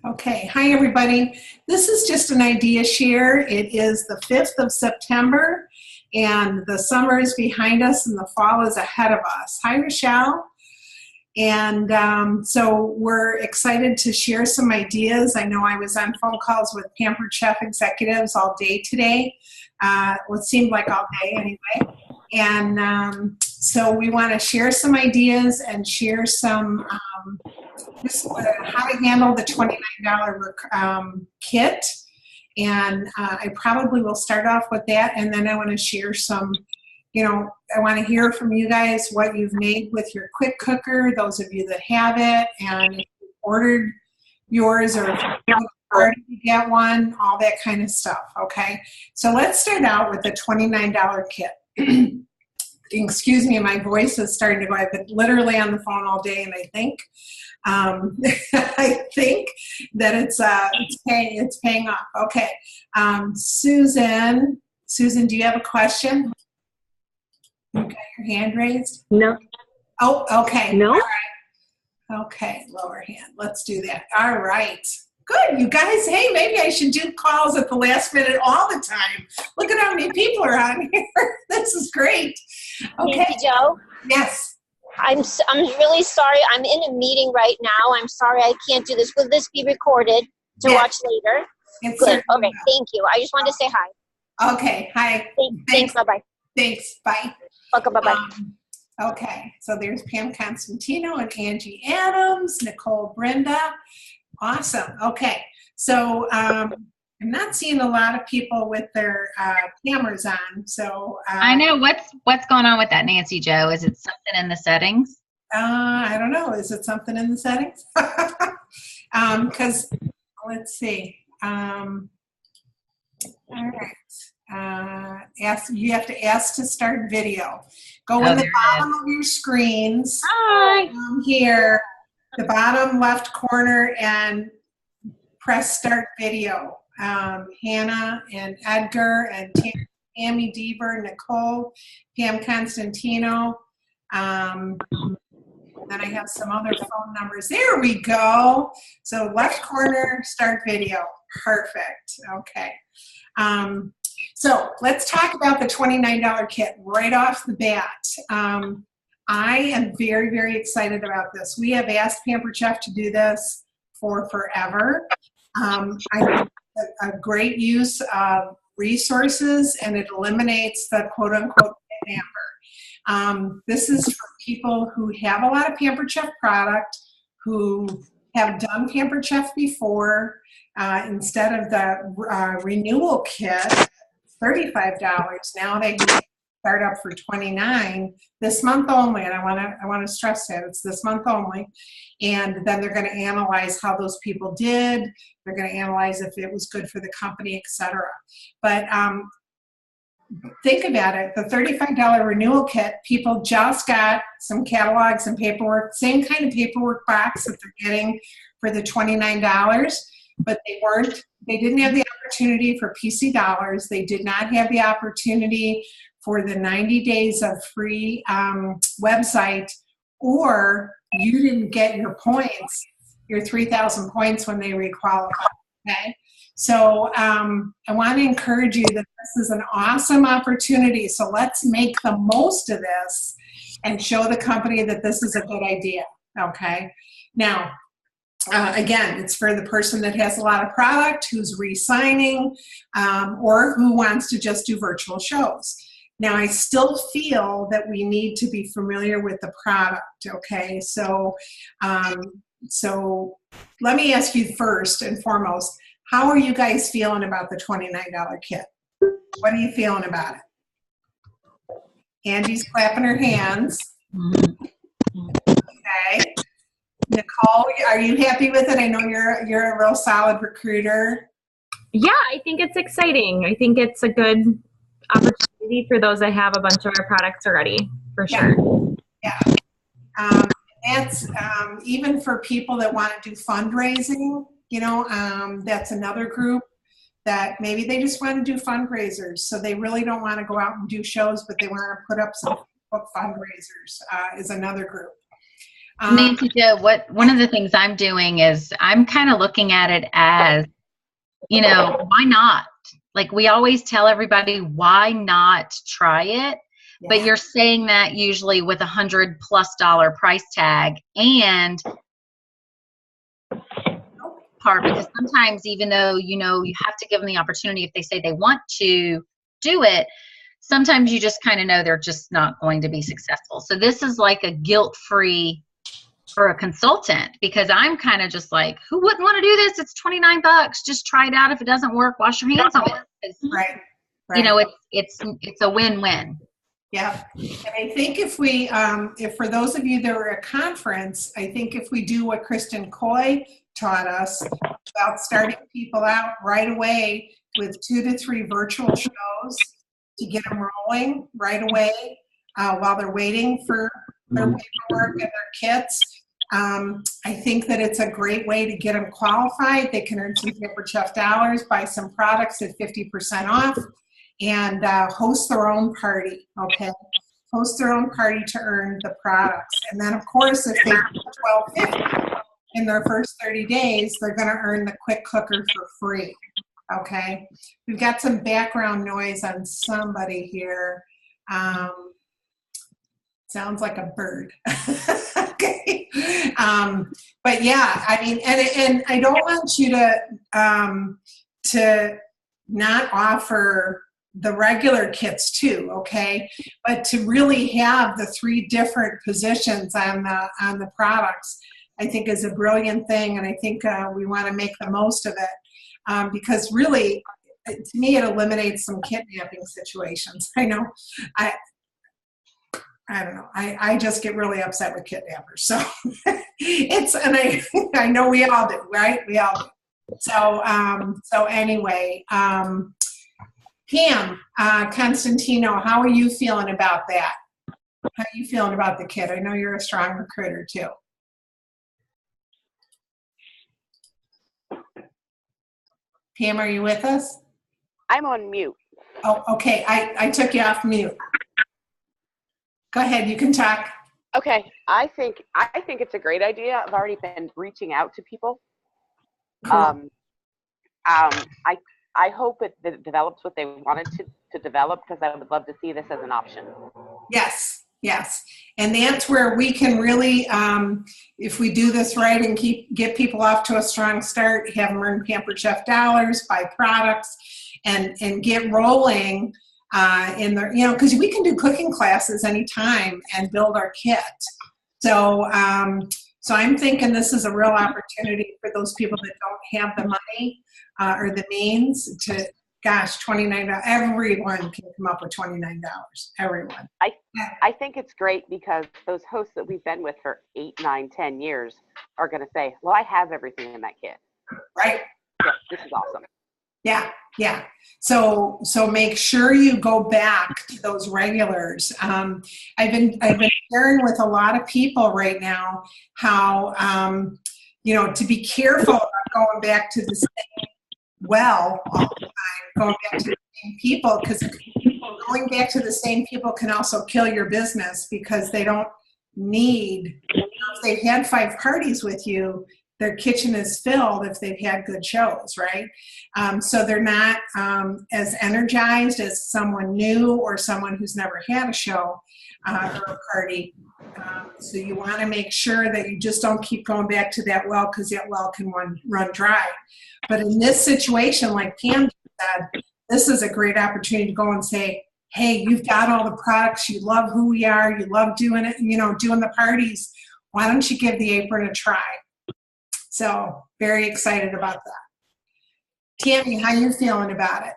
Okay, hi everybody. This is just an idea share. It is the 5th of September and the summer is behind us and the fall is ahead of us. Hi Rochelle. And so we're excited to share some ideas. I know I was on phone calls with Pampered Chef executives all day today. What seemed like all day anyway. And so we want to share some ideas and share some just how to handle the $29 kit. And I probably will start off with that, and then I want to share some, I want to hear from you guys what you've made with your quick cooker, those of you that have it, and if you ordered yours or if you're to get one, all that kind of stuff, okay? So let's start out with the $29 kit. Excuse me, my voice is starting to go. I've been literally on the phone all day, and I think I think that it's paying off. Okay, Susan, do you have a question? You got your hand raised? No. Oh, okay. No. All right. Okay, lower hand. Let's do that. All right. Good, you guys. Hey, maybe I should do calls at the last minute all the time. Look at how many people are on here. This is great. Okay. Nancy Jo? Yes. I'm really sorry. I'm in a meeting right now. I'm sorry I can't do this. Will this be recorded to watch later? It's good. Okay, thank you. I just wanted to say hi. Okay, hi. Thanks. Bye-bye. Thanks. Bye. Okay, bye-bye. Okay, so there's Pam Constantino and Angie Adams, Nicole Brenda. Awesome. Okay, so I'm not seeing a lot of people with their cameras on. So I know what's going on with that, Nancy Jo. Is it something in the settings? I don't know. Is it something in the settings? Because let's see. All right. You have to ask to start video. Go in the bottom of your screens. Hi. Here, the bottom left corner, and press start video. Hannah and Edgar and Tammy Deaver, Nicole, Pam Constantino. Then I have some other phone numbers. There we go. So left corner, start video. Perfect. Okay. So let's talk about the $29 kit right off the bat. I am very, very excited about this. We have asked Pampered Chef to do this for forever. I think a great use of resources, and it eliminates the quote-unquote pamper. This is for people who have a lot of Pampered Chef product, who have done Pampered Chef before. Instead of the renewal kit, $35. Now they can start up for $29 this month only, and I want to stress that it's this month only. And then they're going to analyze how those people did. They're going to analyze if it was good for the company, etc. But think about it. The $35 renewal kit, people just got some catalogs and paperwork, same kind of paperwork box that they're getting for the $29, but they didn't have the opportunity for PC dollars. They did not have the opportunity for the 90 days of free website, or you didn't get your points, your 3,000 points when they requalify, okay? So I want to encourage you that this is an awesome opportunity. So let's make the most of this and show the company that this is a good idea, okay? Now, again, it's for the person that has a lot of product, who's re-signing, or who wants to just do virtual shows. Now, I still feel that we need to be familiar with the product, okay? So, so let me ask you first and foremost, how are you guys feeling about the $29 kit? What are you feeling about it? Angie's clapping her hands. Okay. Nicole, are you happy with it? I know you're a real solid recruiter. Yeah, I think it's exciting. I think it's a good opportunity for those that have a bunch of our products already, for sure. Yeah. That's even for people that want to do fundraising, that's another group that maybe they just want to do fundraisers. So they really don't want to go out and do shows, but they want to put up some book fundraisers is another group. Nancy Joe, one of the things I'm doing is I'm kind of looking at it as, why not? Like we always tell everybody, why not try it? But you're saying that usually with $100+ price tag and part, because sometimes even though you have to give them the opportunity if they say they want to do it, sometimes you just kind of know they're just not going to be successful. So this is like a guilt-free for a consultant, because I'm kind of just like, who wouldn't want to do this? It's $29. Just try it out. If it doesn't work, wash your hands of it. Right. It's a win-win. Yeah. And I think if for those of you that were at conference, I think if we do what Kristen Coy taught us about starting people out right away with 2 to 3 virtual shows to get them rolling right away while they're waiting for their paperwork and their kits. I think that it's a great way to get them qualified. They can earn some Pampered Chef dollars, buy some products at 50% off, and host their own party, okay? Host their own party to earn the products. And then, of course, if they do $12.50 in their first 30 days, they're going to earn the quick cooker for free, okay? We've got some background noise on somebody here. Sounds like a bird. Okay. But yeah, I mean, and I don't want you to not offer the regular kits too, okay? But to really have the 3 different positions on the products, I think is a brilliant thing, and I think we want to make the most of it because really, to me, it eliminates some kidnapping situations. I know, I don't know. I just get really upset with kidnappers. So I know we all do, right? We all do. So anyway, Pam Constantino, how are you feeling about that? How are you feeling about the kit? I know you're a strong recruiter too. Pam, are you with us? I'm on mute. Oh, okay. I took you off mute. Go ahead, you can talk. Okay, I think it's a great idea. I've already been reaching out to people. Cool. I hope it develops what they wanted to develop, because I would love to see this as an option. Yes, and that's where we can really, if we do this right and get people off to a strong start, have them earn Pampered Chef dollars, buy products, and get rolling. In their, because we can do cooking classes anytime and build our kit. So I'm thinking this is a real opportunity for those people that don't have the money or the means to, gosh, $29. Everyone can come up with $29. Everyone. I think it's great because those hosts that we've been with for 8, 9, 10 years are going to say, well, I have everything in that kit. Right. Yeah, this is awesome. Yeah. So make sure you go back to those regulars. I've been sharing with a lot of people right now how to be careful about going back to the same well all the time, going back to the same people, because going back to the same people can also kill your business, because they don't need, if they've had 5 parties with you, their kitchen is filled if they've had good shows, right? So they're not as energized as someone new or someone who's never had a show or a party. So you want to make sure that you just don't keep going back to that well, because that well can run dry. But in this situation, like Pam said, this is a great opportunity to go and say, hey, you've got all the products, you love who we are, you love doing it, doing the parties. Why don't you give the apron a try? So very excited about that. Tammy, how you feeling about it?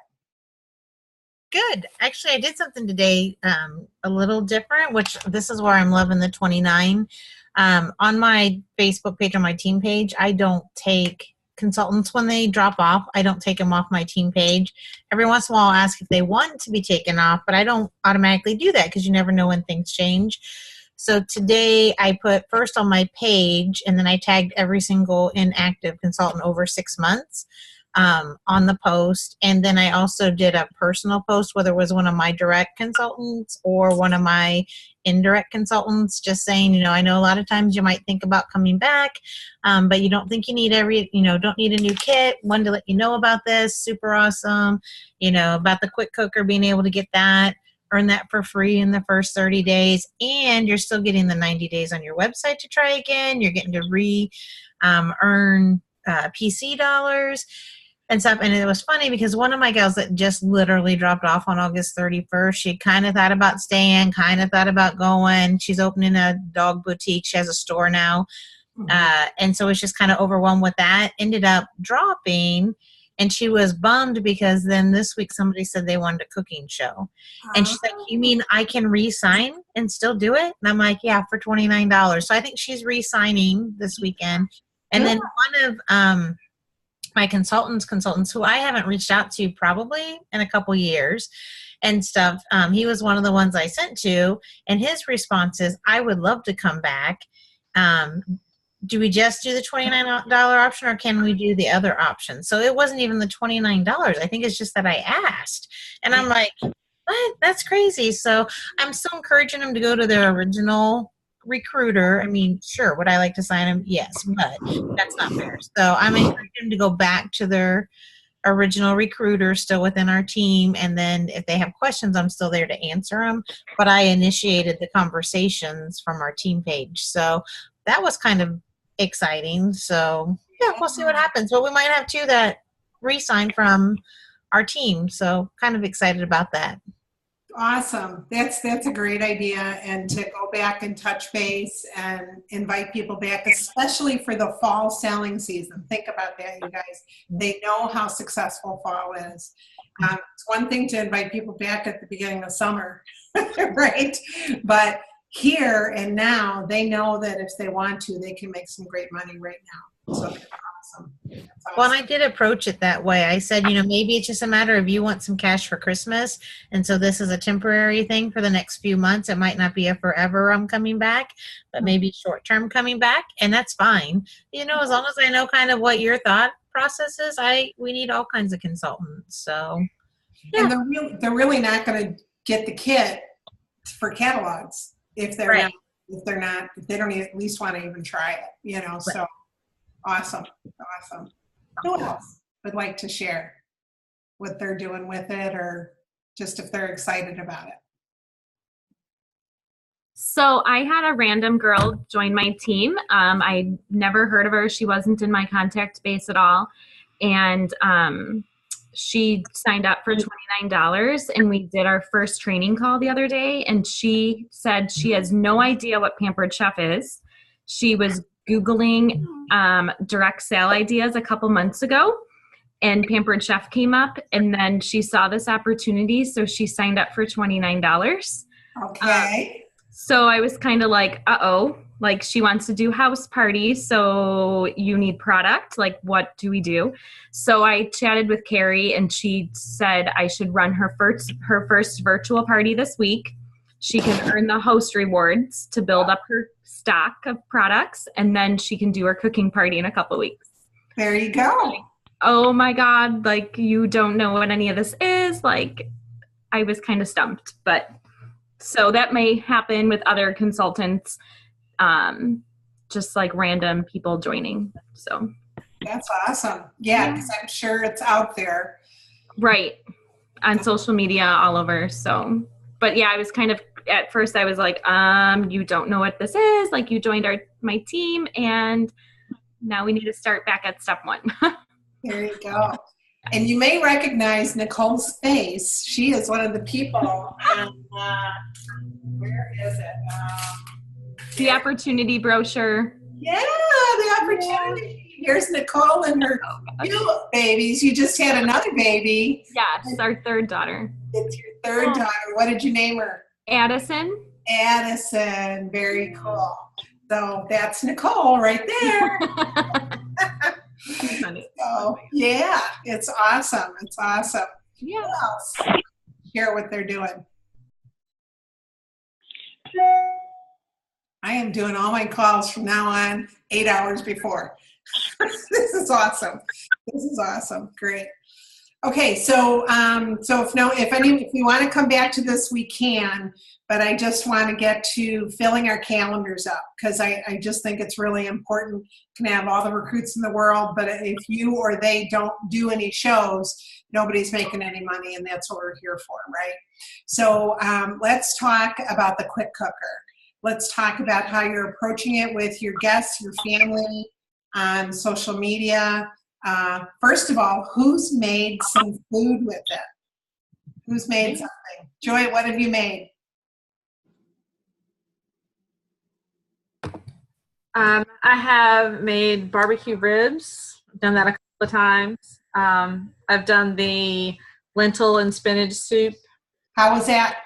Good. Actually, I did something today a little different, which this is where I'm loving the 29. On my Facebook page, on my team page, I don't take consultants when they drop off. I don't take them off my team page. Every once in a while, I'll ask if they want to be taken off, but I don't automatically do that because you never know when things change. So today I put first on my page, and then I tagged every single inactive consultant over 6 months. on the post. And then I also did a personal post, whether it was one of my direct consultants or one of my indirect consultants, just saying, I know a lot of times you might think about coming back, but you don't think you need don't need a new kit. Wanted to let you know about this. Super awesome. About the quick cooker, being able to get that, earn that for free in the first 30 days. And you're still getting the 90 days on your website to try again. You're getting to earn PC dollars and stuff. And it was funny because one of my gals that just literally dropped off on August 31st, she kind of thought about staying, kind of thought about going. She's opening a dog boutique. She has a store now. And so was just kind of overwhelmed with that. Ended up dropping. And she was bummed because then this week somebody said they wanted a cooking show. And she's like, you mean I can re-sign and still do it? And I'm like, yeah, for $29. So I think she's re-signing this weekend. And then one of my consultants who I haven't reached out to probably in a couple years and stuff, he was one of the ones I sent to. And his response is, I would love to come back. Do we just do the $29 option or can we do the other option? So it wasn't even the $29. I think it's just that I asked. And I'm like, what? That's crazy. So I'm still encouraging them to go to their original recruiter. I mean, sure, would I like to sign them? Yes, but that's not fair. So I'm encouraging them to go back to their original recruiter still within our team. And then if they have questions, I'm still there to answer them. But I initiated the conversations from our team page. So that was kind of exciting. So yeah, we'll see what happens. But we might have two that re-sign from our team. So kind of excited about that. Awesome. That's a great idea. And to go back and touch base and invite people back, especially for the fall selling season. Think about that, you guys. They know how successful fall is. It's one thing to invite people back at the beginning of summer, right? But here and now, they know that if they want to, they can make some great money right now. So that's awesome. That's awesome. Well, and I did approach it that way. I said, maybe it's just a matter of you want some cash for Christmas. And so this is a temporary thing for the next few months. It might not be a forever I'm coming back, but maybe short term coming back. And that's fine. As long as I know kind of what your thought process is, we need all kinds of consultants. So, yeah. And they're really not going to get the kit for catalogs if they're right. if they don't at least want to even try it, Right. So awesome. Who else would like to share what they're doing with it or just if they're excited about it? So I had a random girl join my team. I never heard of her. She wasn't in my contact base at all. And she signed up for $29 and we did our first training call the other day. And she said she has no idea what Pampered Chef is. She was Googling direct sale ideas a couple months ago and Pampered Chef came up and then she saw this opportunity. So she signed up for $29. Okay. So I was kind of like, uh-oh, like she wants to do house parties. So you need product. Like, what do we do? So I chatted with Carrie and she said I should run her first virtual party this week. She can earn the host rewards to build up her stock of products. And then she can do her cooking party in a couple weeks. There you go. Oh my God. Like, you don't know what any of this is. Like, I was kind of stumped, but so that may happen with other consultants, just like random people joining. So that's awesome. Yeah, because I'm sure it's out there. Right. On social media all over. So, but yeah, I was kind of, at first I was like, you don't know what this is. Like, you joined my team and now we need to start back at step one. There you go. And you may recognize Nicole's face. She is one of the people. Where is it? The opportunity brochure. Yeah, the opportunity. Here's Nicole and her two babies. You just had another baby. Yes, our third daughter. It's your third daughter. What did you name her? Addison. Addison. Very cool. So that's Nicole right there. Funny. So, yeah, it's awesome. It's awesome. Yeah. Who else? Share what they're doing. I am doing all my calls from now on 8 hours before. This is awesome. This is awesome. Great. Okay, so if you want to come back to this, we can. But I just want to get to filling our calendars up because I just think it's really important. You can have all the recruits in the world, but if you or they don't do any shows, nobody's making any money, and that's what we're here for, right? So let's talk about the quick cooker. Let's talk about how you're approaching it with your guests, your family, on social media. First of all, who's made some food with it? Who's made something? Joy, what have you made? I have made barbecue ribs. I've done that a couple of times. I've done the lentil and spinach soup. How was that?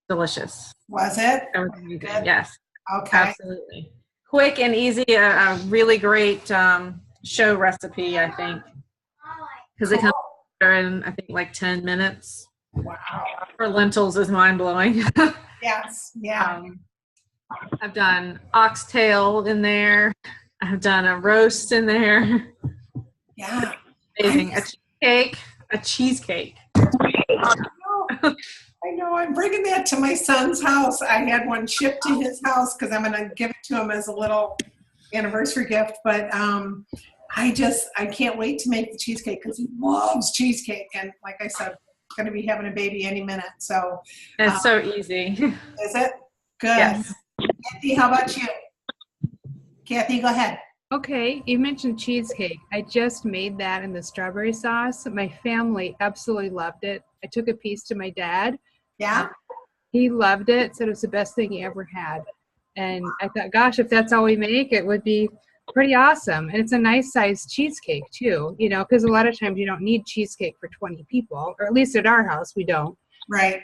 Delicious. Was it? Everything good. Yes. Okay. Absolutely. Quick and easy. A really great show recipe, I think, because it comes in I think like 10 minutes. Wow. For lentils is mind blowing. Yes. Yeah. I've done oxtail in there. I've done a roast in there. Yeah. Amazing. A cheesecake. I know. I'm bringing that to my son's house. I had one shipped to his house because I'm going to give it to him as a little anniversary gift. But I can't wait to make the cheesecake because he loves cheesecake. And like I said, going to be having a baby any minute. So It's so easy. Is it? Good. Yes. Kathy, how about you? Kathy, go ahead. Okay, you mentioned cheesecake. I just made that in the strawberry sauce. My family absolutely loved it. I took a piece to my dad. Yeah? He loved it, said it was the best thing he ever had. And I thought, gosh, if that's all we make, it would be pretty awesome. And it's a nice sized cheesecake too, because a lot of times you don't need cheesecake for 20 people, or at least at our house, we don't. Right.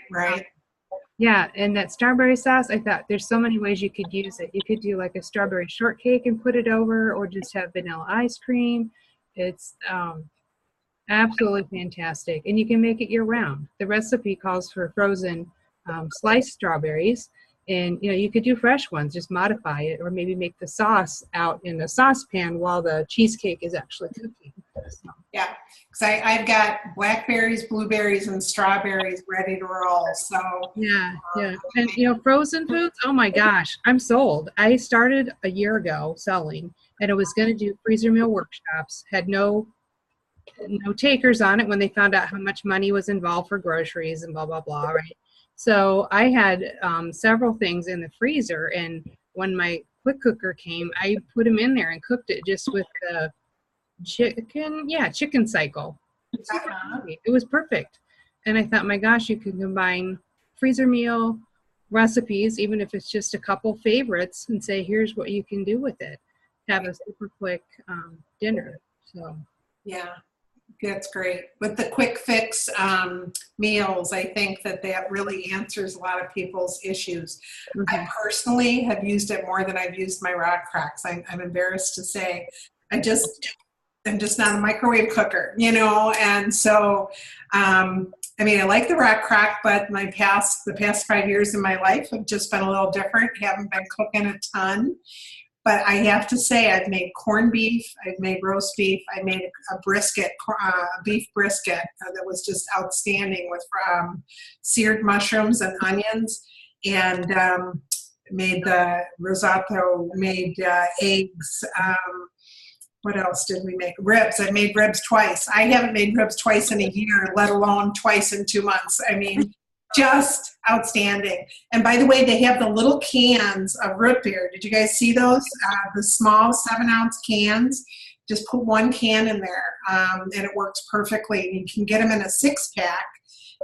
Yeah, and that strawberry sauce, I thought there's so many ways you could use it. You could do like a strawberry shortcake and put it over, or just have vanilla ice cream. It's absolutely fantastic. And you can make it year round. The recipe calls for frozen sliced strawberries. And, you could do fresh ones, just modify it, or maybe make the sauce out in the saucepan while the cheesecake is actually cooking. So. Yeah, because I've got blackberries, blueberries, and strawberries ready to roll. So Yeah. And, frozen foods, oh my gosh, I'm sold. I started a year ago selling, and I was going to do freezer meal workshops, had no takers on it when they found out how much money was involved for groceries and blah, blah, blah, right? So I had several things in the freezer, and when my quick cooker came, I put them in there and cooked it just with the chicken cycle. It was perfect. And I thought, my gosh, you can combine freezer meal recipes, even if it's just a couple favorites, and say, here's what you can do with it. Have a super quick dinner. So yeah. That's great. With the quick fix meals, I think that really answers a lot of people's issues. Mm-hmm. I personally have used it more than I've used my Rock Crocks. I'm embarrassed to say. I'm just not a microwave cooker, and so, I like the Rock Crock, but the past 5 years of my life have just been a little different. Haven't been cooking a ton. But I have to say, I've made corned beef, I've made roast beef, I made a brisket, a beef brisket that was just outstanding with seared mushrooms and onions, and made the risotto, made eggs. What else did we make? Ribs. I made ribs twice. I haven't made ribs twice in a year, let alone twice in 2 months. Just outstanding. And by the way, they have the little cans of root beer. Did you guys see those? The small 7-ounce cans. Just put one can in there, and it works perfectly. You can get them in a 6-pack,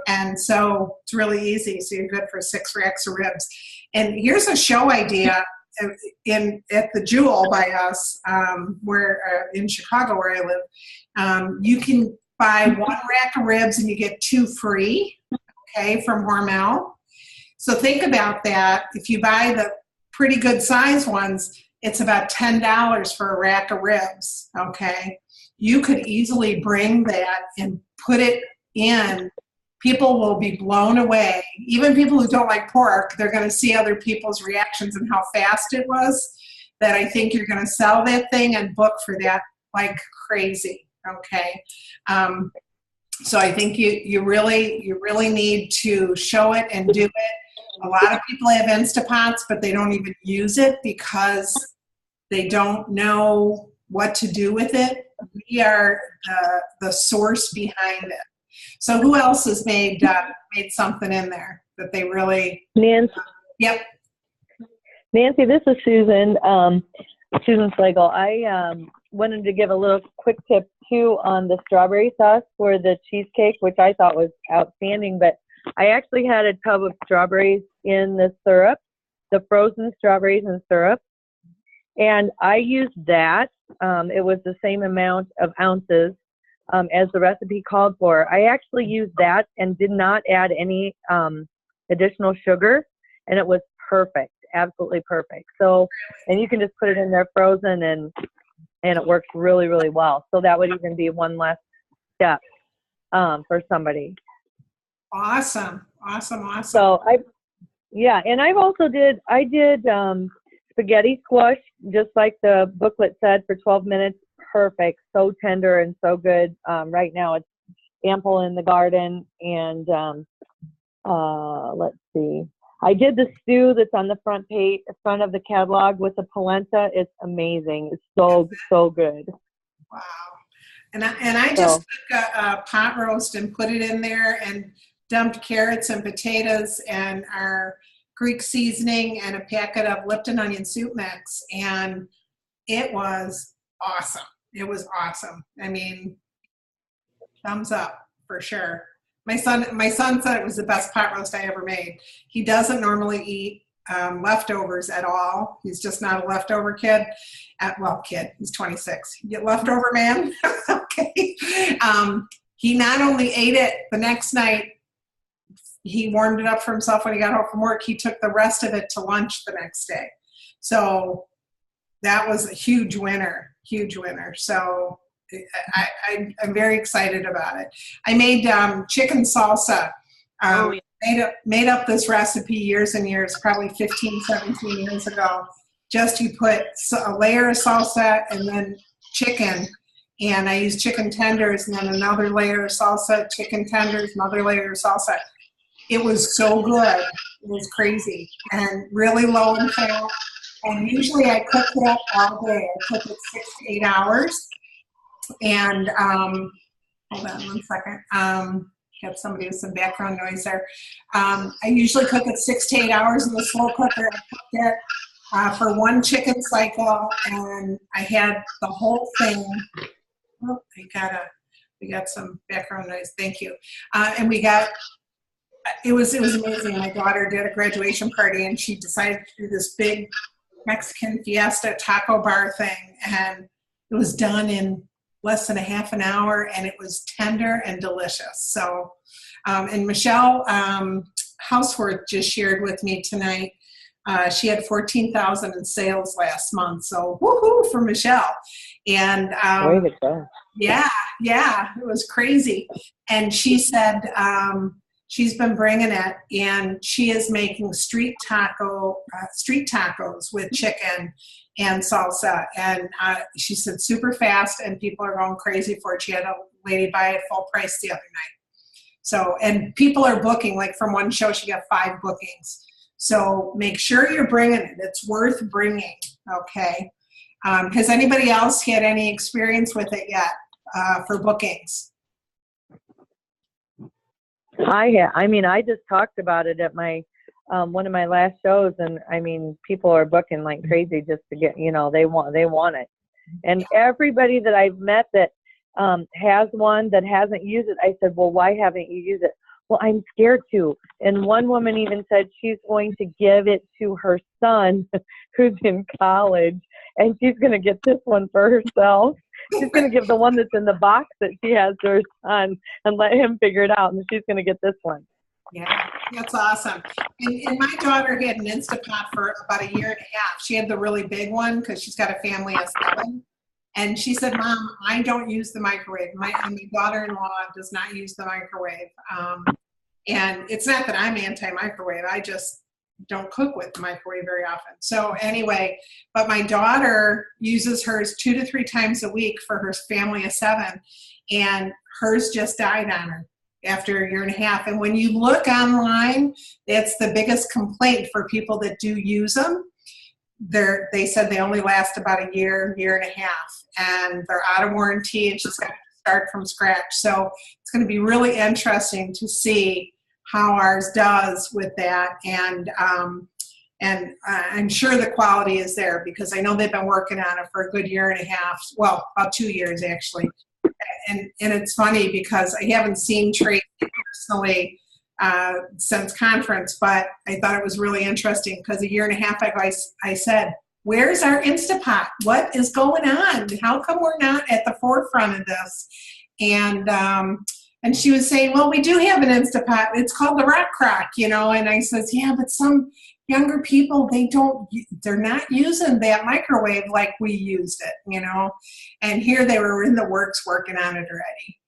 and so it's really easy. So you're good for 6 racks of ribs. And here's a show idea at the Jewel by us, where in Chicago where I live. You can buy 1 rack of ribs and you get 2 free. Okay, from Hormel. So think about that. If you buy the pretty good size ones, it's about $10 for a rack of ribs. Okay, you could easily bring that and put it in. People will be blown away. Even people who don't like pork, they're going to see other people's reactions and how fast it was. that I think you're going to sell that thing and book for that like crazy. Okay. So I think you really need to show it and do it. A lot of people have Instapots, but they don't even use it because they don't know what to do with it. We are the source behind it. So who else has made something in there that they really? Nancy. Yep. Nancy, this is Susan. Susan Slagle. I wanted to give a little quick tip too on the strawberry sauce for the cheesecake, which I thought was outstanding. But I actually had a tub of strawberries in the syrup, the frozen strawberries and syrup, and I used that. It was the same amount of ounces as the recipe called for. I actually used that and did not add any additional sugar, and it was perfect, absolutely perfect. So, and you can just put it in there frozen, and it works really, really well. So that would even be one less step for somebody. Awesome. So and I did spaghetti squash, just like the booklet said, for 12 minutes. Perfect. So tender and so good. Right now it's ample in the garden. And let's see. I did the stew that's on the front of the catalog with the polenta. It's amazing. It's so good. Wow. And I just took a pot roast and put it in there and dumped carrots and potatoes and our Greek seasoning and a packet of Lipton onion soup mix. And it was awesome. It was awesome. I mean, thumbs up for sure. My son said it was the best pot roast I ever made. He doesn't normally eat leftovers at all. He's just not a leftover kid. He's 26. You get leftover man? Okay. He not only ate it the next night, he warmed it up for himself when he got home from work. He took the rest of it to lunch the next day. So that was a huge winner. So I'm very excited about it. I made chicken salsa. Made up this recipe years and years, probably 15, 17 years ago. Just you put a layer of salsa and then chicken. And I used chicken tenders and then another layer of salsa, chicken tenders, another layer of salsa. It was so good. It was crazy and really low in fat. And usually I cook it up all day. I cook it 6 to 8 hours. And hold on 1 second. Got somebody with some background noise there. I usually cook it 6 to 8 hours in the slow cooker. I cooked it for one chicken cycle, and I had the whole thing. Oh, we got some background noise. Thank you. And it was amazing. My daughter did a graduation party, and she decided to do this big Mexican fiesta taco bar thing, and it was done in less than a half an hour, and it was tender and delicious. So, and Michelle Houseworth just shared with me tonight. She had 14,000 in sales last month. So woohoo for Michelle. And yeah, it was crazy. And she said she's been bringing it, and she is making street tacos with chicken and salsa. And she said super fast, and people are going crazy for it. She had a lady buy it full price the other night. So, and people are booking, like from one show, she got 5 bookings. So make sure you're bringing it. It's worth bringing, okay? Has anybody else had any experience with it yet for bookings? I just talked about it at my one of my last shows, and I mean, people are booking like crazy just to get, they want it. And everybody that I've met that has one that hasn't used it, I said, well, why haven't you used it? Well, I'm scared to. And one woman even said she's going to give it to her son who's in college, and she's going to get this one for herself. She's going to give the one that's in the box that she has to her son and let him figure it out, and she's going to get this one. Yeah, that's awesome. And my daughter had an Instapot for about a year and a half. She had the really big one because she's got a family of 7. And she said, Mom, I don't use the microwave. My daughter-in-law does not use the microwave. And it's not that I'm anti-microwave. I just don't cook with the microwave very often. So anyway, but my daughter uses hers 2 to 3 times a week for her family of 7, and hers just died on her after a year and a half. And when you look online, that's the biggest complaint for people that do use them. They said they only last about a year, year and a half, and they're out of warranty, and she's got to start from scratch. So it's going to be really interesting to see how ours does with that, and I'm sure the quality is there, because I know they've been working on it for a good year and a half, well, about 2 years actually. And it's funny because I haven't seen Tracy personally since conference, but I thought it was really interesting because a year and a half ago I said, where's our Instapot? What is going on? How come we're not at the forefront of this? And she was saying, well, we do have an Instapot. It's called the Rock Crock, you know. And I says, yeah, but some younger people, they're not using that microwave like we used it, you know. And here they were in the works working on it already.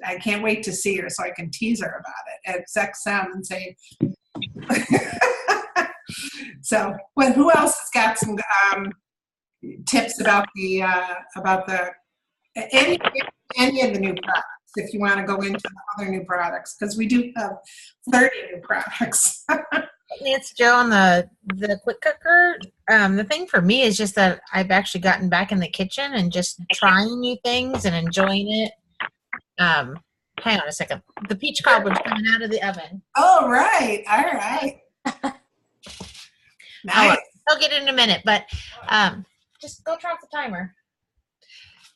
I can't wait to see her so I can tease her about it at XM and say. So, well, who else has got some tips about any of the new products? If you want to go into the other new products, because we do have 30 new products. It's Joe on the quick cooker. The thing for me is just that I've actually gotten back in the kitchen and just trying new things and enjoying it. Hang on a second. The peach cobbler's coming out of the oven. Oh, right. All right. Nice. I'll get it in a minute, but just go turn off the timer.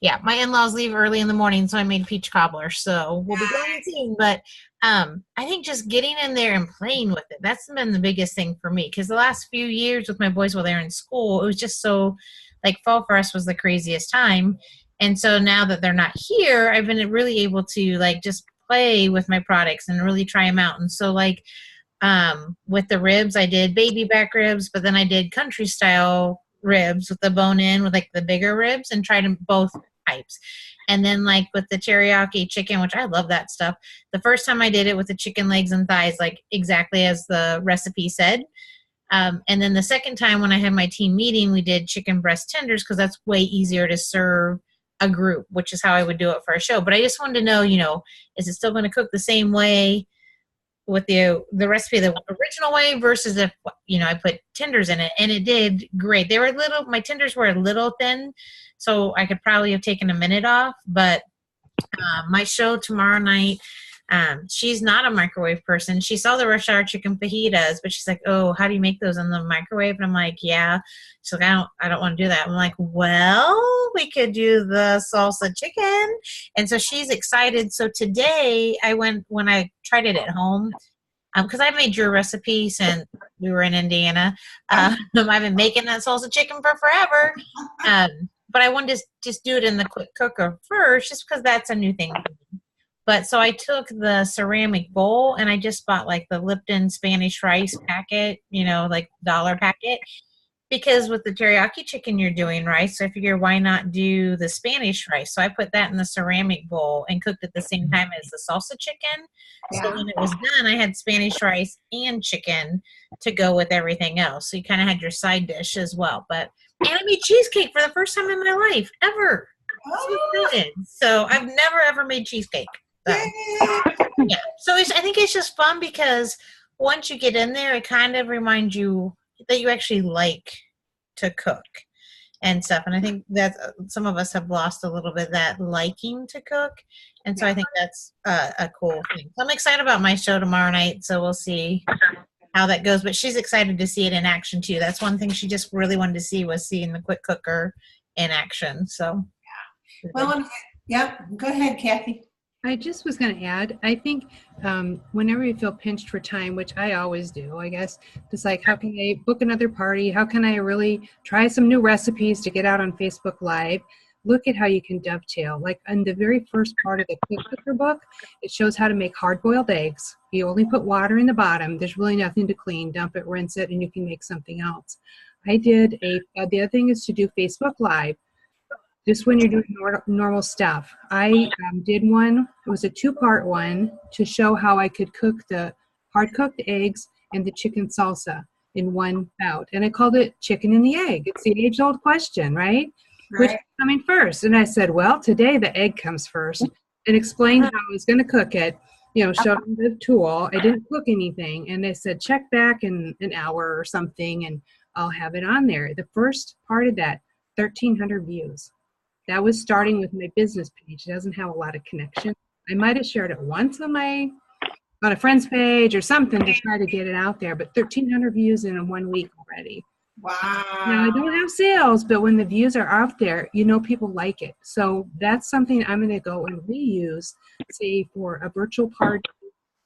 Yeah, my in-laws leave early in the morning, so I made peach cobbler. So we'll be going soon. But I think just getting in there and playing with it, that's been the biggest thing for me. Because the last few years with my boys while they're in school, it was just so, like, fall for us was the craziest time. And so now that they're not here, I've been really able to, like, just play with my products and really try them out. And so, like, with the ribs, I did baby back ribs, but then I did country style ribs with the bone in, with like the bigger ribs, and tried them both types. And then like with the teriyaki chicken, which I love that stuff, the first time I did it with the chicken legs and thighs, like exactly as the recipe said. And then the second time when I had my team meeting, we did chicken breast tenders, because that's way easier to serve a group, which is how I would do it for a show. But I just wanted to know, you know, is it still going to cook the same way with the recipe the original way versus if, you know, I put tenders in it? And it did great. They were my tenders were a little thin, so I could probably have taken a minute off. But my show tomorrow night, she's not a microwave person. She saw the Rush Hour chicken fajitas, but she's like, oh, how do you make those in the microwave? And I'm like, yeah. She's like, I don't want to do that. I'm like, well, we could do the salsa chicken. And so she's excited. So today when I tried it at home, because I've made your recipe since we were in Indiana. I've been making that salsa chicken for forever. But I wanted to just do it in the quick cooker first, just because that's a new thing for me. But so I took the ceramic bowl and I just bought like the Lipton Spanish rice packet, you know, like $1 packet. Because with the teriyaki chicken you're doing rice, so I figure why not do the Spanish rice? So I put that in the ceramic bowl and cooked at the same time as the salsa chicken. Yeah. So when it was done, I had Spanish rice and chicken to go with everything else. So you kind of had your side dish as well. And I made cheesecake for the first time in my life, ever. Oh. So I've never, ever made cheesecake. So, yeah. So I think it's just fun because once you get in there, it kind of reminds you that you actually like to cook and stuff. And I think that some of us have lost a little bit that liking to cook. And so I think that's a cool thing. So I'm excited about my show tomorrow night. So we'll see how that goes. But she's excited to see it in action too. That's one thing she just really wanted to see, was seeing the quick cooker in action. So yeah. Well, yeah, go ahead, Kathy. I just was going to add, I think whenever you feel pinched for time, which I always do, I guess, it's like, how can I book another party? How can I really try some new recipes to get out on Facebook Live? Look at how you can dovetail. Like in the very first part of the Quick Cooker book, it shows how to make hard-boiled eggs. You only put water in the bottom. There's really nothing to clean. Dump it, rinse it, and you can make something else. The other thing is to do Facebook Live. Just when you're doing normal stuff. I did one, it was a 2-part one, to show how I could cook the hard-cooked eggs and the chicken salsa. in one bout. And I called it chicken and the egg. It's the age-old question, right? Which is coming first? And I said, well, today the egg comes first, and explained how I was going to cook it. Showed them the tool. I didn't cook anything. And they said, check back in an hour or something, and I'll have it on there. The first part of that, 1,300 views. That was starting with my business page. It doesn't have a lot of connection. I might have shared it once on a friend's page or something to try to get it out there, but 1,300 views in 1 week already. Wow. Now, I don't have sales, but when the views are out there, people like it. So that's something I'm going to go and reuse, say, for a virtual party,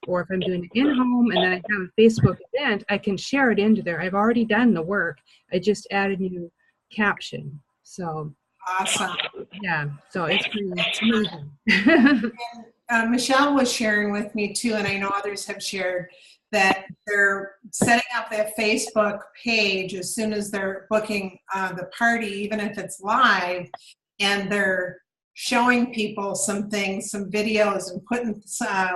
or if I'm doing it in-home and then I have a Facebook event, I can share it into there. I've already done the work. I just added new caption. So awesome. Yeah, so it's amazing. Michelle was sharing with me too, and I know others have shared, that they're setting up their Facebook page as soon as they're booking the party, even if it's live, and they're showing people some things, some videos, and putting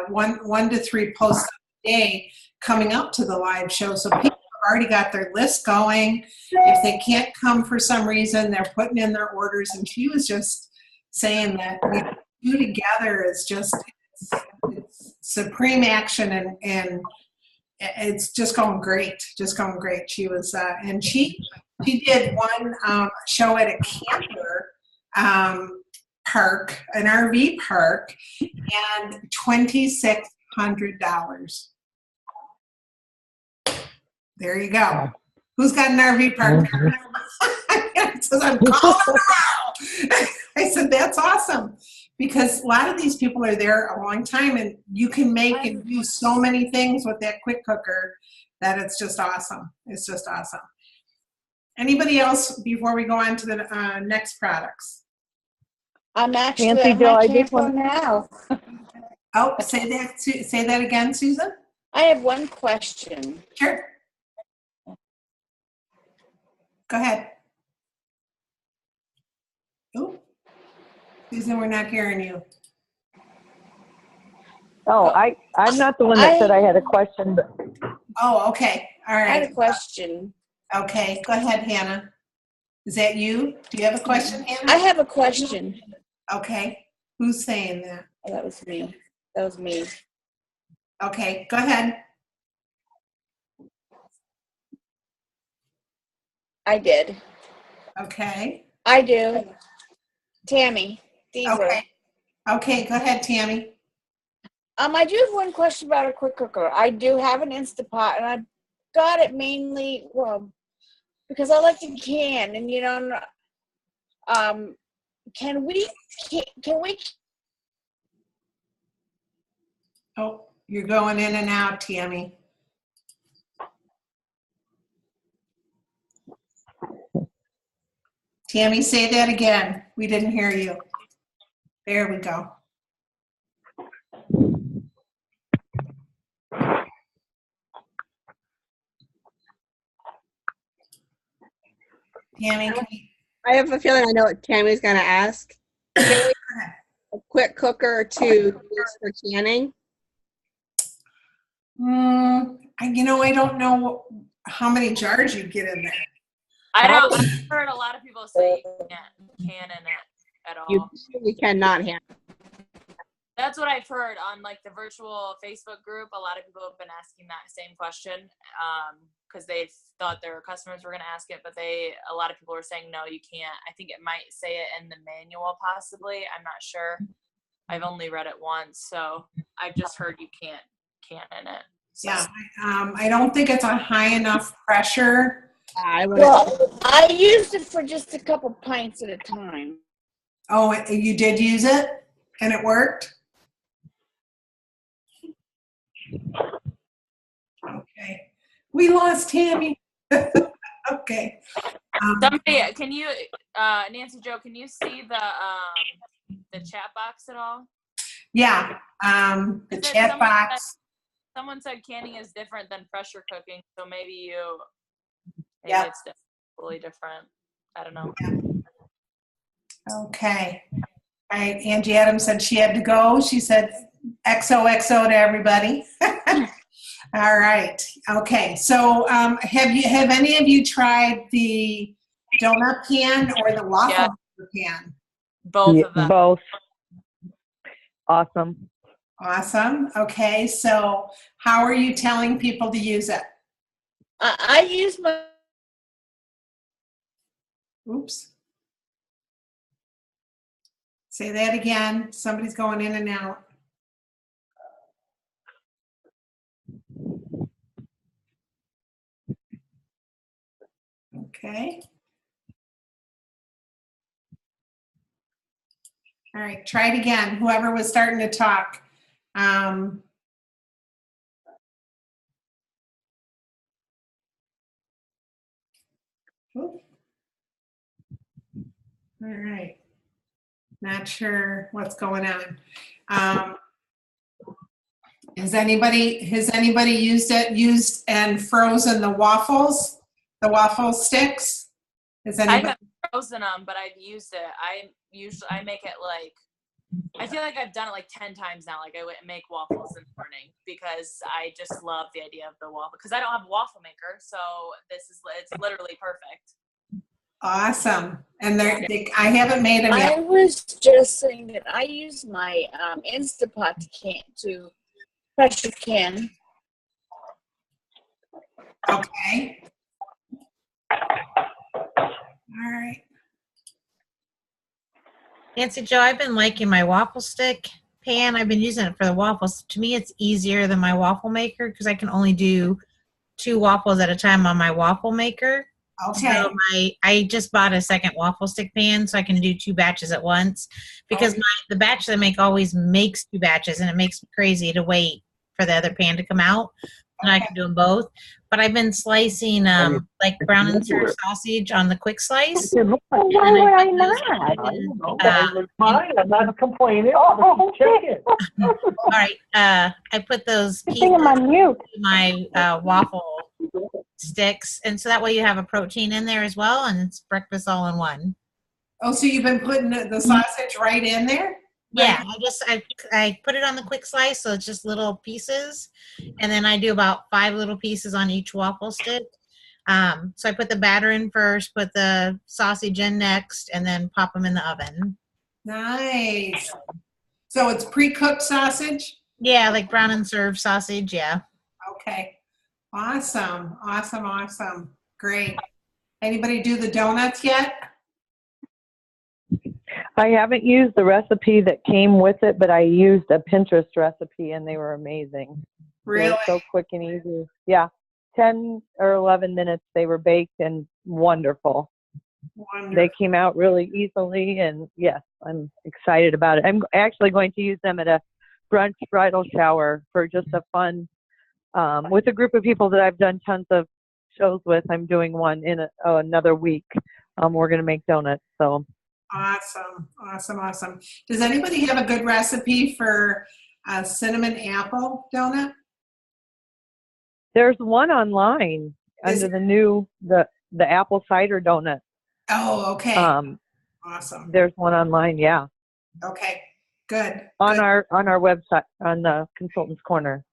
1 to 3 posts a day coming up to the live show. So people have already got their list going. If they can't come for some reason, they're putting in their orders. And she was just saying that do together is just it's supreme action, and it's just going great, She was and she did one show at a camper park, an RV park, and $2,600. There you go. Who's got an RV park? It says, I'm calling around. I said, that's awesome, because a lot of these people are there a long time, and you can make and do so many things with that quick cooker that it's just awesome. It's just awesome. Anybody else before we go on to the next products? I'm actually Nancy, at Joe, my I just camper now. Oh, say that again, Susan. I have one question. Sure. Go ahead. Oh, Susan, we're not hearing you. Oh, I'm not the one that said I had a question, but Oh, okay. All I right. had a question. Okay, go ahead, Hannah. Is that you? Do you have a question, Hannah? I have a question. Okay. Who's saying that? Oh, that was me. That was me. Okay, go ahead. I did. Okay. I do. Tammy. Deaver. Okay. Okay, go ahead, Tammy. I do have one question about a quick cooker. I do have an Instapot, and I got it mainly because I like to can, and can we? Oh, you're going in and out, Tammy. Tammy, say that again. We didn't hear you. There we go. Tammy, I have a feeling I know what Tammy's going to ask. Can we a quick cooker to use for canning? I don't know how many jars you get in there. I've heard a lot of people say you can't can in it at all. You cannot handle. That's what I've heard on like the virtual Facebook group. A lot of people have been asking that same question because they thought their customers were going to ask it, but a lot of people were saying, no, you can't. I think it might say it in the manual possibly. I'm not sure. I've only read it once, so I've just heard you can't can in it. So. Yeah, I don't think it's a high enough pressure. Well, I used it for just a couple pints at a time. Oh, you did use it and it worked? Okay. We lost Tammy. Okay. Somebody, can you, Nancy Jo, can you see the chat box at all? Yeah, the chat box. Someone said canning is different than pressure cooking, so maybe it's totally different. I don't know. Okay. All right, Angie Adams said she had to go. She said XOXO to everybody. All right. Okay. So have any of you tried the donut pan or the waffle pan? Both of them. Both. Awesome. Awesome. Okay. So how are you telling people to use it? I use my. Oops. Say that again. Somebody's going in and out. Okay. All right, try it again. Whoever was starting to talk. All right. Not sure what's going on. Has anybody used and frozen the waffles? The waffle sticks? Has I anybody? haven't frozen them, but I've used it. I make it like, I feel like I've done it like 10 times now. Like I make waffles in the morning because I just love the idea of the waffle, because I don't have a waffle maker. So it's literally perfect. Awesome. And I haven't made them yet. I was just saying that I use my Instapot to pressure can. Okay. All right. Nancy Jo, I've been liking my waffle stick pan. I've been using it for the waffles. To me, it's easier than my waffle maker because I can only do 2 waffles at a time on my waffle maker. Okay. So I just bought a second waffle stick pan so I can do 2 batches at once, because the batch that I make always makes 2 batches, and it makes me crazy to wait for the other pan to come out. And I can do them both. But I've been slicing like brown and serve sausage on the quick slice. Why would I not? I'm not complaining. Oh, check it. All right. I put those pieces I'm on mute. in my waffle sticks, and so that way you have a protein in there as well, and it's breakfast all in one. Oh, so you've been putting the sausage right in there? Yeah, I put it on the quick slice, so it's just little pieces, and then I do about 5 little pieces on each waffle stick. So I put the batter in first, put the sausage in next, and then pop them in the oven. Nice. So it's pre-cooked sausage? Yeah, like brown and serve sausage, yeah. Okay. Awesome. Awesome. Awesome. Great. Anybody do the donuts yet? I haven't used the recipe that came with it, but I used a Pinterest recipe and they were amazing. Really? They were so quick and easy. Yeah. 10 or 11 minutes they were baked and wonderful. Wonderful. They came out really easily, and yes, I'm excited about it. I'm actually going to use them at a brunch bridal shower for just a fun, with a group of people that I've done tons of shows with. I'm doing one in another week. We're going to make donuts. So. Awesome. Awesome. Awesome. Does anybody have a good recipe for a cinnamon apple donut? There's one online under the new, the apple cider donut. Oh, okay. Awesome. There's one online. Yeah. Okay. Good. On our website, on the Consultants Corner.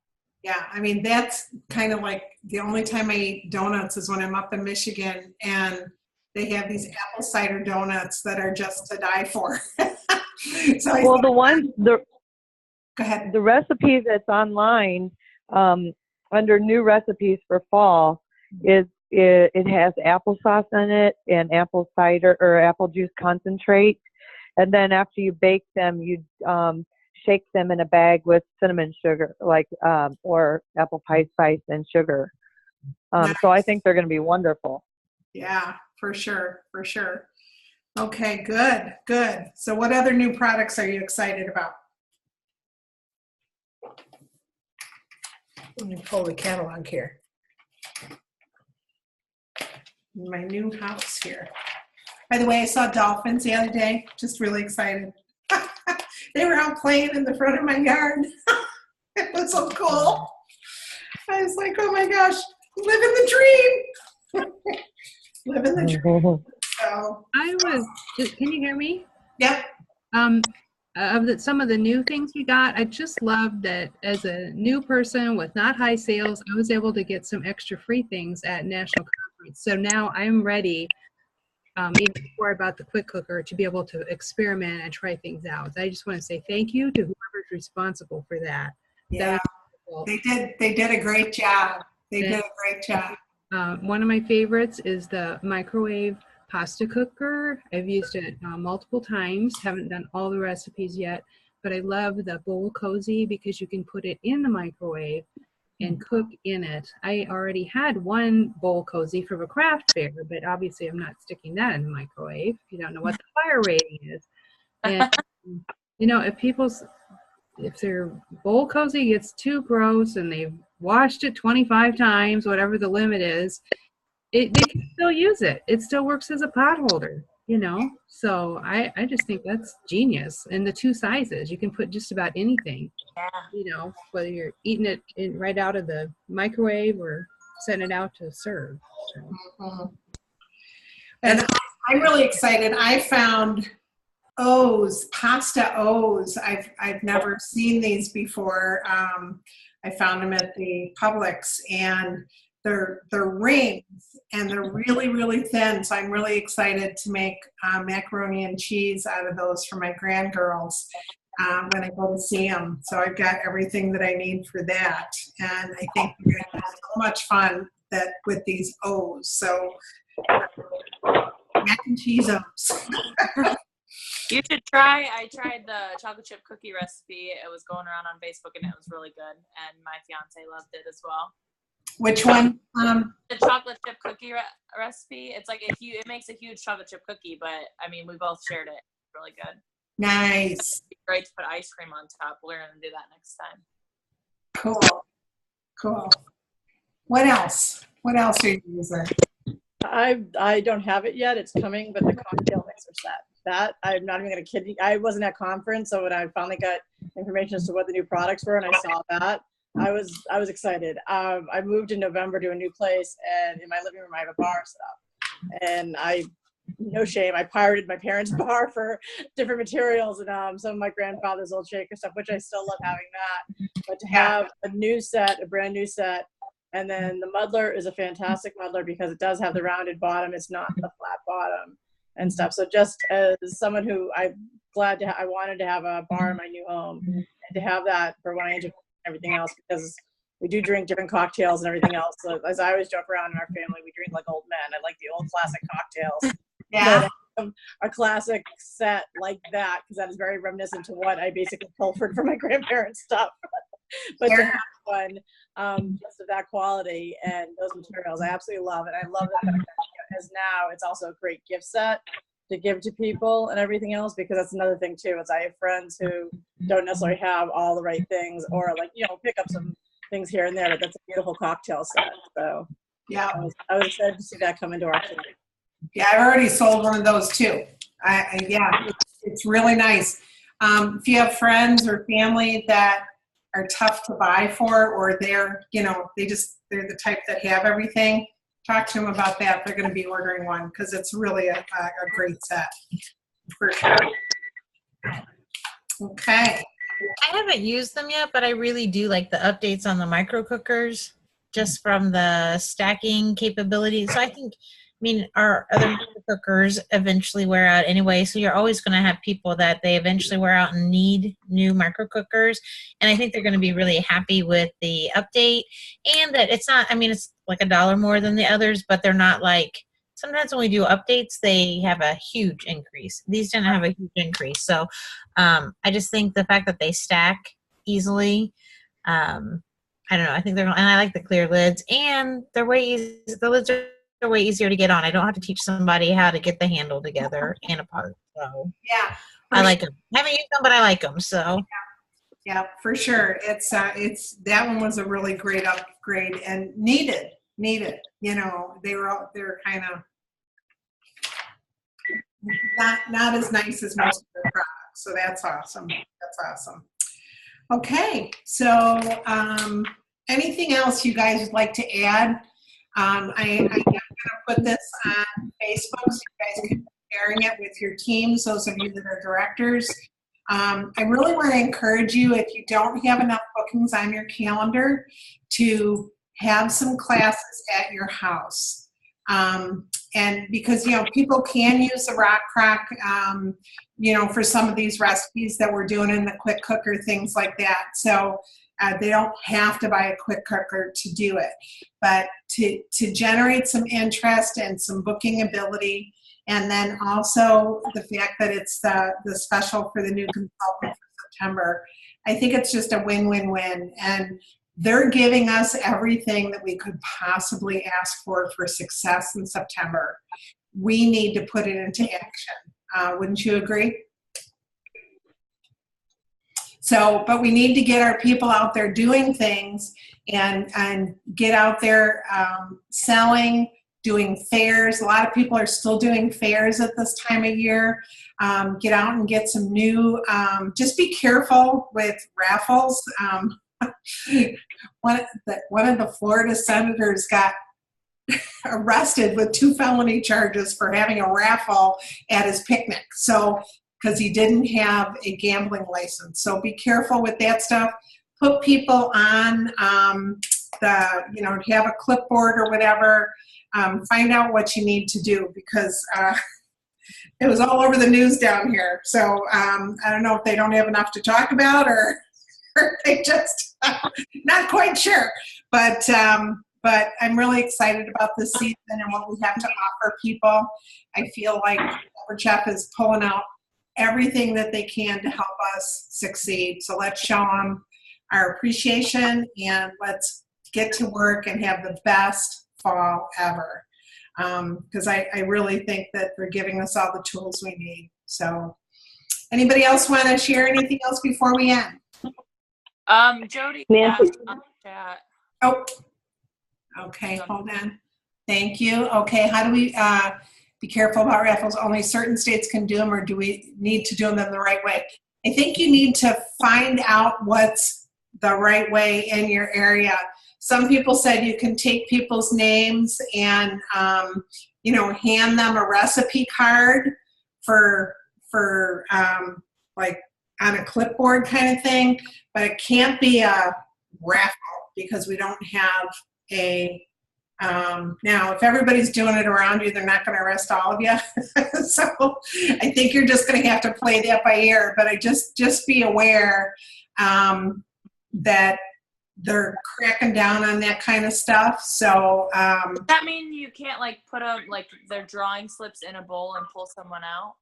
Yeah. I mean, that's kind of like the only time I eat donuts is when I'm up in Michigan, and they have these apple cider donuts that are just to die for. So go ahead. The recipe that's online under new recipes for fall is it has applesauce in it and apple cider or apple juice concentrate, and then after you bake them, you shake them in a bag with cinnamon sugar, like or apple pie spice and sugar. Nice. So I think they're going to be wonderful. Yeah, for sure, for sure. Okay, good, good. So what other new products are you excited about? Let me pull the catalog here. My new house here. By the way, I saw dolphins the other day. Just really excited. They were out playing in the front of my yard. It was so cool. I was like, oh my gosh, living the dream. Living the dream. So can you hear me? Yep. some of the new things we got, I just love that as a new person with not high sales, I was able to get some extra free things at National Conference. So now I'm ready, even before I bought the quick cooker, to be able to experiment and try things out. I just want to say thank you to whoever's responsible for that. Yeah, they did a great job. They did a great job. One of my favorites is the microwave pasta cooker. I've used it multiple times, haven't done all the recipes yet, but I love the Bowl Cozy because you can put it in the microwave and cook in it. I already had one Bowl Cozy from a craft fair, but obviously I'm not sticking that in the microwave if you don't know what the fire rating is. And you know, if their Bowl Cozy gets too gross and they've washed it 25 times, whatever the limit is, they can still use it. It still works as a pot holder, you know? So I just think that's genius. And the two sizes, you can put just about anything, you know, whether you're eating it right out of the microwave or setting it out to serve. So. And I'm really excited. I found O's, pasta O's. I've never seen these before. I found them at the Publix, and they're rings, and they're really, really thin. So I'm really excited to make macaroni and cheese out of those for my grandgirls when I go to see them. So I've got everything that I need for that. And I think we're going to have so much fun with these O's. So mac and cheese O's. You should try. I tried the chocolate chip cookie recipe. It was going around on Facebook, and it was really good. And my fiance loved it as well. Which one? The chocolate chip cookie recipe. It's like it makes a huge chocolate chip cookie, but I mean, we both shared it. It's really good. Nice. It'd be great to put ice cream on top. We're gonna do that next time. Cool. What else? What else are you using? I don't have it yet. It's coming, but the cocktail mixer set. That I'm not even gonna kid you. I wasn't at conference, so when I finally got information as to what the new products were, and I saw that, I was excited. I moved in November to a new place, and in my living room I have a bar set up, and no shame, I pirated my parents' bar for different materials and some of my grandfather's old shaker stuff, which I still love having that. But to have a brand new set, and then the muddler is a fantastic muddler because it does have the rounded bottom. It's not the flat bottom and stuff. So just as someone who I wanted to have a bar in my new home, and to have that for when I enjoy everything else, because we do drink different cocktails and everything else. So as I always joke around in our family, we drink like old men. I like the old classic cocktails. Yeah. A classic set like that, because that is very reminiscent to what I basically pilfered from my grandparents' stuff. But to have one just of that quality and those materials, I absolutely love it. I love that as now it's also a great gift set to give to people and everything else, because that's another thing too. Is I have friends who don't necessarily have all the right things, or like, you know, pick up some things here and there, but that's a beautiful cocktail set. So yeah, I was excited to see that come into our team. Yeah, I've already sold one of those too. It's really nice. If you have friends or family that are tough to buy for, or they're the type that have everything, talk to them about that. They're going to be ordering one because it's really a great set for sure. Okay. I haven't used them yet, but I really do like the updates on the micro cookers just from the stacking capabilities. So I think, our other micro cookers eventually wear out anyway, so you're always going to have people that they eventually wear out and need new micro cookers. And I think they're going to be really happy with the update, and that it's not, it's like $1 more than the others, but they're not like, sometimes when we do updates, they have a huge increase. These didn't have a huge increase. So I just think the fact that they stack easily, I don't know, I think and I like the clear lids, and they're way easy. The lids are way easier to get on. I don't have to teach somebody how to get the handle together and apart. So yeah, I like them. I haven't used them, but I like them. So yeah, for sure. It's that one was a really great upgrade and needed. They're kind of not as nice as most of their products. So that's awesome. Okay, so anything else you guys would like to add? I'm going to put this on Facebook so you guys can be sharing it with your teams, those of you that are directors. I really want to encourage you, if you don't have enough bookings on your calendar, to have some classes at your house. And because, people can use the Rock Crock, for some of these recipes that we're doing in the quick cooker, things like that. So they don't have to buy a quick cooker to do it. But to generate some interest and some booking ability, and then also the fact that it's the special for the new consultant for September, I think it's just a win-win-win. And they're giving us everything that we could possibly ask for success in September. We need to put it into action. Wouldn't you agree? So, but we need to get our people out there doing things and get out there selling, doing fairs. A lot of people are still doing fairs at this time of year. Get out and get some new, just be careful with raffles. One of the Florida senators got arrested with 2 felony charges for having a raffle at his picnic. So, because he didn't have a gambling license. So be careful with that stuff. Put people on have a clipboard or whatever. Find out what you need to do, because it was all over the news down here. So I don't know if they don't have enough to talk about or they just not quite sure. But I'm really excited about this season and what we have to offer people. I feel like Pepper Chef is pulling out everything that they can to help us succeed. So let's show them our appreciation, and let's get to work and have the best fall ever. Because I really think that they're giving us all the tools we need. So anybody else want to share anything else before we end? Jody Nancy. asked on the chat. Oh, okay, hold on. Thank you. Okay, how do we be careful about raffles? Only certain states can do them, or do we need to do them the right way? I think you need to find out what's the right way in your area. Some people said you can take people's names and, hand them a recipe card for like on a clipboard kind of thing, but it can't be a raffle because we don't have a, now if everybody's doing it around you, they're not going to arrest all of you. So I think you're just going to have to play that by ear, but I just be aware that they're cracking down on that kind of stuff. So does that mean you can't put their drawing slips in a bowl and pull someone out?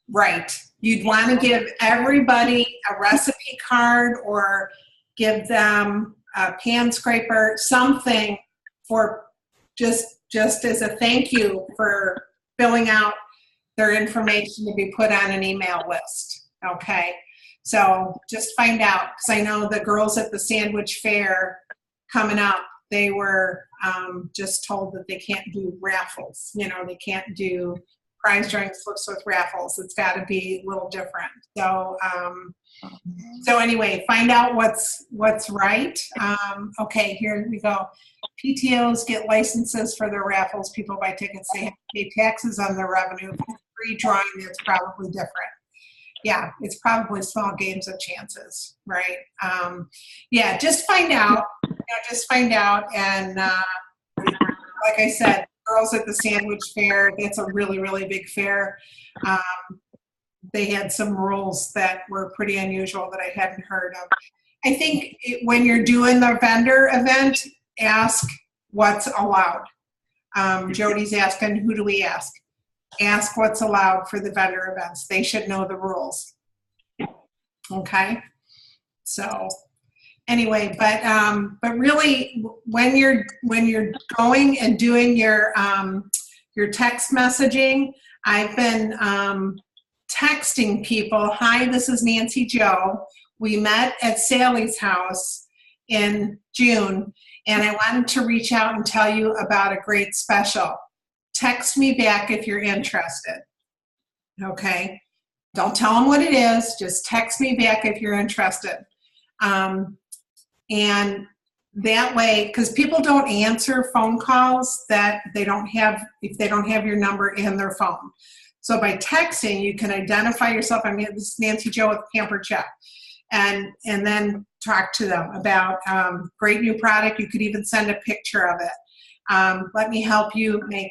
Right. You'd want to give everybody a recipe card or give them a pan scraper, something for just as a thank you for filling out their information to be put on an email list. Okay. So just find out, because I know the girls at the sandwich fair coming up, they were just told that they can't do raffles. They can't do prize drawing slips with raffles. It's got to be a little different. So anyway, find out what's right. Okay, here we go. PTOs get licenses for their raffles. People buy tickets. They have to pay taxes on their revenue. Free drawing, that's probably different. Yeah, it's probably small games of chances, right? Yeah, just find out. And like I said, girls at the sandwich fair, that's a really, really big fair. They had some rules that were pretty unusual that I hadn't heard of. I think when you're doing the vendor event, ask what's allowed. Jody's asking, who do we ask? Ask what's allowed for the vendor events. They should know the rules. Okay. So anyway, but really, when you're going and doing your text messaging, I've been texting people. Hi, this is Nancy Joe. We met at Sally's house in June, and I wanted to reach out and tell you about a great special. Text me back if you're interested. Okay? Don't tell them what it is. Just text me back if you're interested. And that way, because people don't answer phone calls that they don't have, if they don't have your number in their phone. So by texting, you can identify yourself. I mean, this is Nancy Jo with Pampered Chef. And then talk to them about great new product. You could even send a picture of it. Let me help you make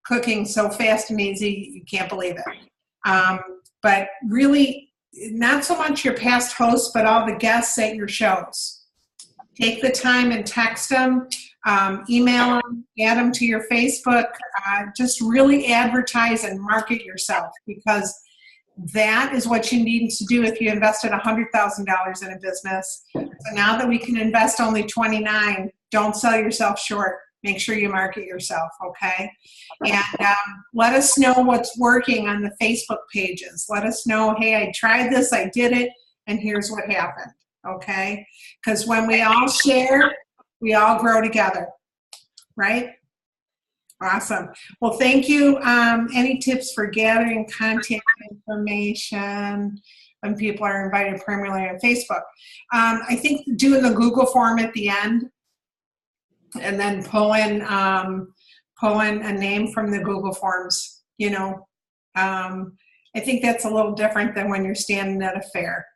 cooking so fast and easy, you can't believe it. But really, not so much your past hosts, but all the guests at your shows. Take the time and text them, email them, add them to your Facebook. Just really advertise and market yourself, because that is what you need to do if you invested $100,000 in a business. So now that we can invest only $29,000, don't sell yourself short. Make sure you market yourself, okay? And let us know what's working on the Facebook pages. Let us know, hey, I tried this, I did it, and here's what happened, okay? Because when we all share, we all grow together, right? Awesome. Well, thank you. Any tips for gathering contact information when people are invited primarily on Facebook? I think doing the Google form at the end, and then pull in a name from the Google Forms, you know. I think that's a little different than when you're standing at a fair.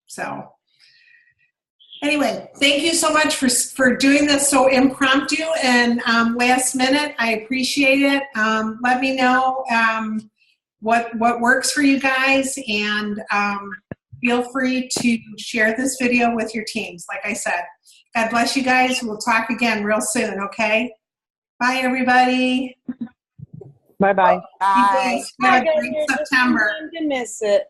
So anyway, thank you so much for doing this so impromptu and last minute. I appreciate it. Let me know what works for you guys, and feel free to share this video with your teams, like I said. God bless you guys. We'll talk again real soon, okay? Bye, everybody. Bye-bye. Have a great September. To miss it.